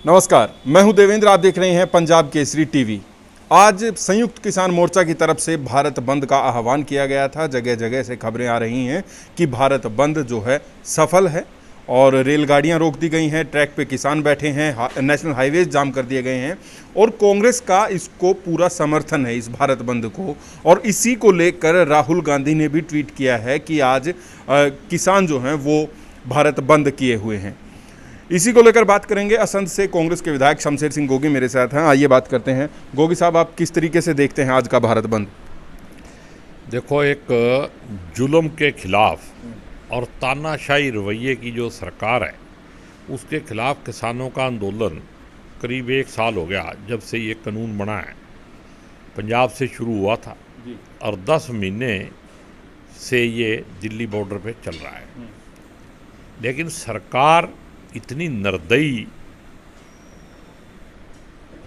नमस्कार, मैं हूं देवेंद्र। आप देख रहे हैं पंजाब केसरी टीवी। आज संयुक्त किसान मोर्चा की तरफ से भारत बंद का आह्वान किया गया था। जगह जगह से खबरें आ रही हैं कि भारत बंद जो है सफल है और रेलगाड़ियां रोक दी गई हैं, ट्रैक पे किसान बैठे हैं, नेशनल हाईवेज जाम कर दिए गए हैं और कांग्रेस का इसको पूरा समर्थन है, इस भारत बंद को। और इसी को लेकर राहुल गांधी ने भी ट्वीट किया है कि आज किसान जो हैं वो भारत बंद किए हुए हैं। इसी को लेकर बात करेंगे। असंध से कांग्रेस के विधायक शमशेर सिंह गोगी मेरे साथ हैं। आइए बात करते हैं। गोगी साहब, आप किस तरीके से देखते हैं आज का भारत बंद? देखो, एक जुल्म के खिलाफ और तानाशाही रवैये की जो सरकार है उसके खिलाफ किसानों का आंदोलन करीब 1 साल हो गया जब से ये कानून बना है। पंजाब से शुरू हुआ था और 10 महीने से ये दिल्ली बॉर्डर पे चल रहा है। लेकिन सरकार इतनी निर्दयी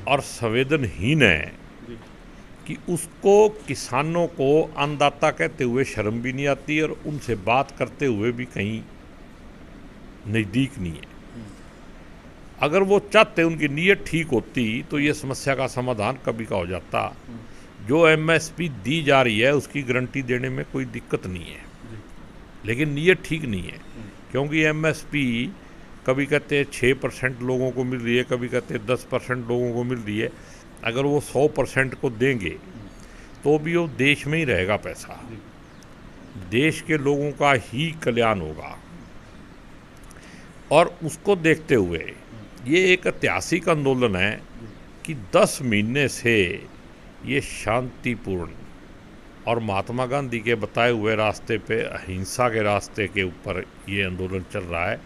और संवेदनहीन है कि उसको किसानों को अन्नदाता कहते हुए शर्म भी नहीं आती और उनसे बात करते हुए भी कहीं नज़दीक नहीं है। अगर वो चाहते, उनकी नीयत ठीक होती तो ये समस्या का समाधान कभी का हो जाता। जो एमएसपी दी जा रही है उसकी गारंटी देने में कोई दिक्कत नहीं है, लेकिन नीयत ठीक नहीं है। क्योंकि एमएसपी कभी कहते हैं 6% लोगों को मिल रही है, कभी कहते हैं 10% लोगों को मिल रही है। अगर वो 100% को देंगे तो भी वो देश में ही रहेगा पैसा, देश के लोगों का ही कल्याण होगा। और उसको देखते हुए ये एक ऐतिहासिक आंदोलन है कि 10 महीने से ये शांतिपूर्ण और महात्मा गांधी के बताए हुए रास्ते पे, अहिंसा के रास्ते के ऊपर ये आंदोलन चल रहा है।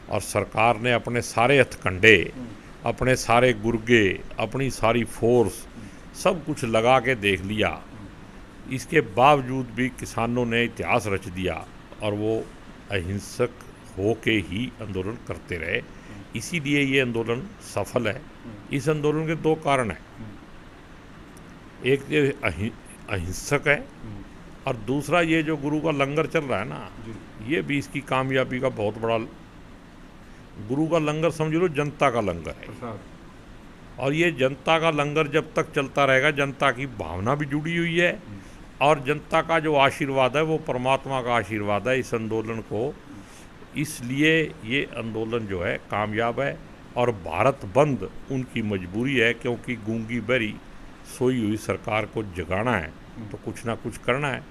और सरकार ने अपने सारे हथकंडे, अपने सारे गुर्गे, अपनी सारी फोर्स सब कुछ लगा के देख लिया। इसके बावजूद भी किसानों ने इतिहास रच दिया और वो अहिंसक हो के ही आंदोलन करते रहे। इसीलिए ये आंदोलन सफल है। इस आंदोलन के 2 कारण हैं। एक ये अहिंसक है और दूसरा ये जो गुरु का लंगर चल रहा है ना, ये भी इसकी कामयाबी का बहुत बड़ा। गुरु का लंगर समझ लो जनता का लंगर है, और ये जनता का लंगर जब तक चलता रहेगा, जनता की भावना भी जुड़ी हुई है और जनता का जो आशीर्वाद है वो परमात्मा का आशीर्वाद है इस आंदोलन को। इसलिए ये आंदोलन जो है कामयाब है। और भारत बंद उनकी मजबूरी है, क्योंकि गूंगी बहरी सोई हुई सरकार को जगाना है तो कुछ ना कुछ करना है।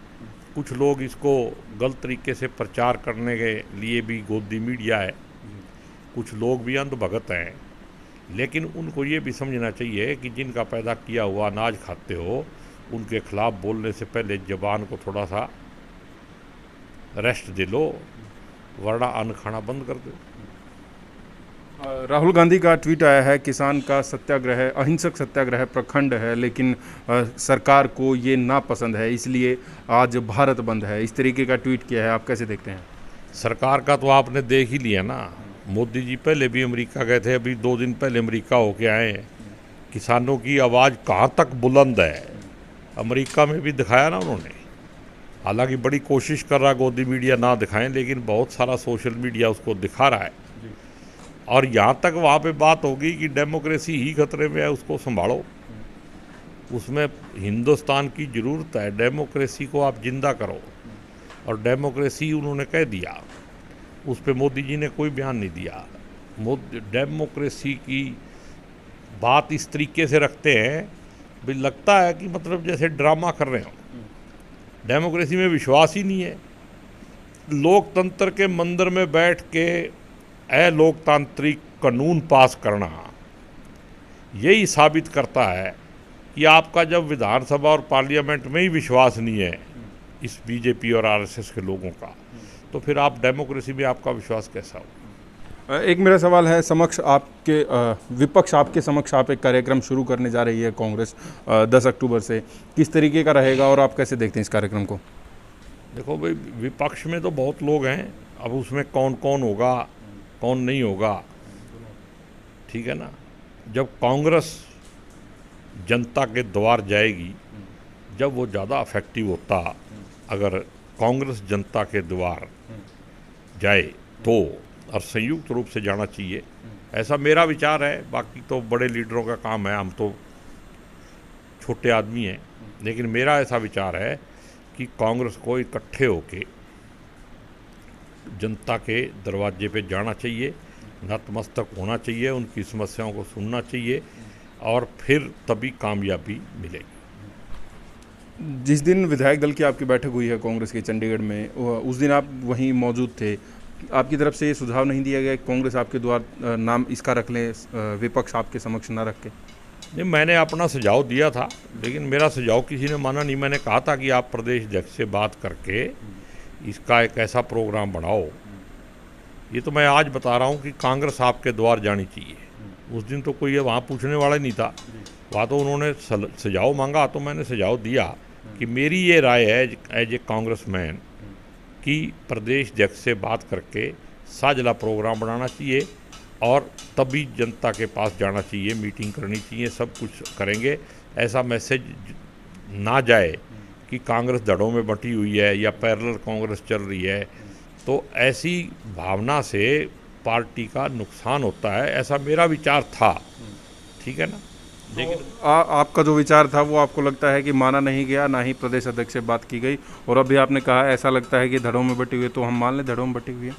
कुछ लोग इसको गलत तरीके से प्रचार करने के लिए भी गोदी मीडिया है, कुछ लोग भी अंधभगत हैं। लेकिन उनको ये भी समझना चाहिए कि जिनका पैदा किया हुआ अनाज खाते हो, उनके खिलाफ बोलने से पहले ज़बान को थोड़ा सा रेस्ट दे लो, वरना अन्न खाना बंद कर दो। राहुल गांधी का ट्वीट आया है, किसान का सत्याग्रह अहिंसक सत्याग्रह प्रखंड है, लेकिन सरकार को ये नापसंद है, इसलिए आज भारत बंद है। इस तरीके का ट्वीट किया है। आप कैसे देखते हैं? सरकार का तो आपने देख ही लिया ना। मोदी जी पहले भी अमेरिका गए थे, अभी 2 दिन पहले अमेरिका होके आए हैं। किसानों की आवाज़ कहाँ तक बुलंद है, अमेरिका में भी दिखाया ना उन्होंने। हालांकि बड़ी कोशिश कर रहा गोदी मीडिया ना दिखाएं, लेकिन बहुत सारा सोशल मीडिया उसको दिखा रहा है। और यहाँ तक वहाँ पे बात होगी कि डेमोक्रेसी ही खतरे में है, उसको संभालो। उसमें हिंदुस्तान की ज़रूरत है। डेमोक्रेसी को आप जिंदा करो। और डेमोक्रेसी उन्होंने कह दिया, उस पर मोदी जी ने कोई बयान नहीं दिया। डेमोक्रेसी की बात इस तरीके से रखते हैं भी लगता है कि मतलब जैसे ड्रामा कर रहे हो। डेमोक्रेसी में विश्वास ही नहीं है। लोकतंत्र के मंदिर में बैठ के अलोकतांत्रिक कानून पास करना यही साबित करता है कि आपका जब विधानसभा और पार्लियामेंट में ही विश्वास नहीं है इस बीजेपी और आरएसएस के लोगों का, तो फिर आप डेमोक्रेसी में आपका विश्वास कैसा हो? एक मेरा सवाल है, समक्ष आपके विपक्ष आपके समक्ष आप एक कार्यक्रम शुरू करने जा रही है कांग्रेस 10 अक्टूबर से। किस तरीके का रहेगा और आप कैसे देखते हैं इस कार्यक्रम को? देखो भाई, विपक्ष में तो बहुत लोग हैं। अब उसमें कौन कौन होगा, कौन नहीं होगा, ठीक है ना। जब कांग्रेस जनता के द्वार जाएगी, जब वो ज़्यादा अफेक्टिव होता। अगर कांग्रेस जनता के द्वार जाए तो, और संयुक्त रूप से जाना चाहिए, ऐसा मेरा विचार है। बाकी तो बड़े लीडरों का काम है, हम तो छोटे आदमी हैं। लेकिन मेरा ऐसा विचार है कि कांग्रेस को इकट्ठे होके जनता के दरवाजे पे जाना चाहिए, नतमस्तक होना चाहिए, उनकी समस्याओं को सुनना चाहिए और फिर तभी कामयाबी मिलेगी। जिस दिन विधायक दल की आपकी बैठक हुई है कांग्रेस के चंडीगढ़ में, उस दिन आप वहीं मौजूद थे। आपकी तरफ से ये सुझाव नहीं दिया गया कि कांग्रेस आपके द्वारा नाम इसका रख लें, विपक्ष आपके समक्ष ना रख के? नहीं, मैंने अपना सुझाव दिया था, लेकिन मेरा सुझाव किसी ने माना नहीं। मैंने कहा था कि आप प्रदेश अध्यक्ष से बात करके इसका एक ऐसा प्रोग्राम बनाओ। ये तो मैं आज बता रहा हूँ कि कांग्रेस आपके द्वार जानी चाहिए। उस दिन तो कोई वहाँ पूछने वाला ही नहीं था। वहाँ तो उन्होंने सुझाव मांगा, तो मैंने सुझाव दिया कि मेरी ये राय है एज ए कांग्रेसमैन कि प्रदेश अध्यक्ष से बात करके साझला प्रोग्राम बनाना चाहिए और तभी जनता के पास जाना चाहिए, मीटिंग करनी चाहिए, सब कुछ करेंगे। ऐसा मैसेज ना जाए कि कांग्रेस धड़ों में बंटी हुई है या पैरेलल कांग्रेस चल रही है, तो ऐसी भावना से पार्टी का नुकसान होता है। ऐसा मेरा विचार था, ठीक है ना। लेकिन आपका जो विचार था वो आपको लगता है कि माना नहीं गया, ना ही प्रदेश अध्यक्ष से बात की गई, और अभी आपने कहा ऐसा लगता है कि धड़ों में बटी हुई है, तो हम मान लें धड़ों में बटी हुई है?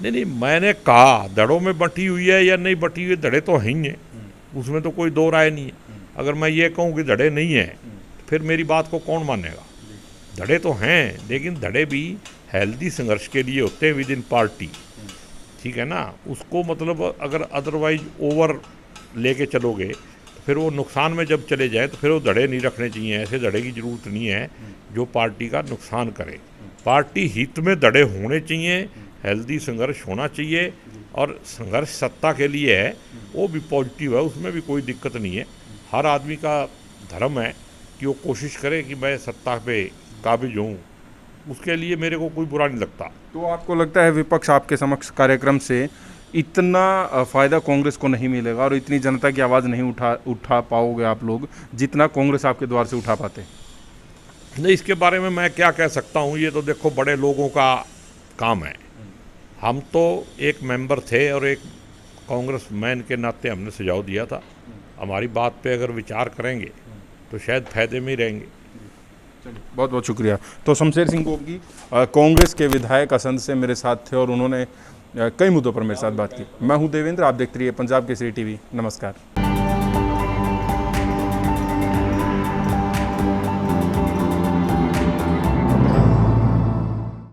नहीं, मैंने कहा धड़ों में बटी हुई है या नहीं बटी हुई है, धड़े तो हैं ही हैं, उसमें तो कोई दो राय नहीं है। अगर मैं ये कहूँ कि धड़े नहीं हैं, फिर मेरी बात को कौन मानेगा? धड़े तो हैं, लेकिन धड़े भी हेल्दी संघर्ष के लिए होते हैं विद इन पार्टी, ठीक है ना। उसको मतलब अगर अदरवाइज ओवर लेके चलोगे तो फिर वो नुकसान में जब चले जाए तो फिर वो धड़े नहीं रखने चाहिए। ऐसे धड़े की ज़रूरत नहीं है जो पार्टी का नुकसान करे। पार्टी हित में धड़े होने चाहिए, हेल्दी संघर्ष होना चाहिए, और संघर्ष सत्ता के लिए है वो भी पॉजिटिव है, उसमें भी कोई दिक्कत नहीं है। हर आदमी का धर्म है कि वो कोशिश करे कि मैं सत्ता पे काबिज हूँ, उसके लिए मेरे को कोई बुरा नहीं लगता। तो आपको लगता है विपक्ष आपके समक्ष कार्यक्रम से इतना फ़ायदा कांग्रेस को नहीं मिलेगा और इतनी जनता की आवाज़ नहीं उठा पाओगे आप लोग जितना कांग्रेस आपके द्वार से उठा पाते? नहीं, इसके बारे में मैं क्या कह सकता हूँ, ये तो देखो बड़े लोगों का काम है। हम तो एक मेंबर थे और एक कांग्रेसमैन के नाते हमने सुझाव दिया था। हमारी बात पे अगर विचार करेंगे तो शायद फायदे में ही रहेंगे। बहुत बहुत शुक्रिया। तो शमशेर सिंह गोगी कांग्रेस के विधायक असंध से मेरे साथ थे और उन्होंने कई मुद्दों पर मेरे साथ बात की। मैं हूं देवेंद्र, आप देखते रहिए पंजाब केसरी टीवी। नमस्कार।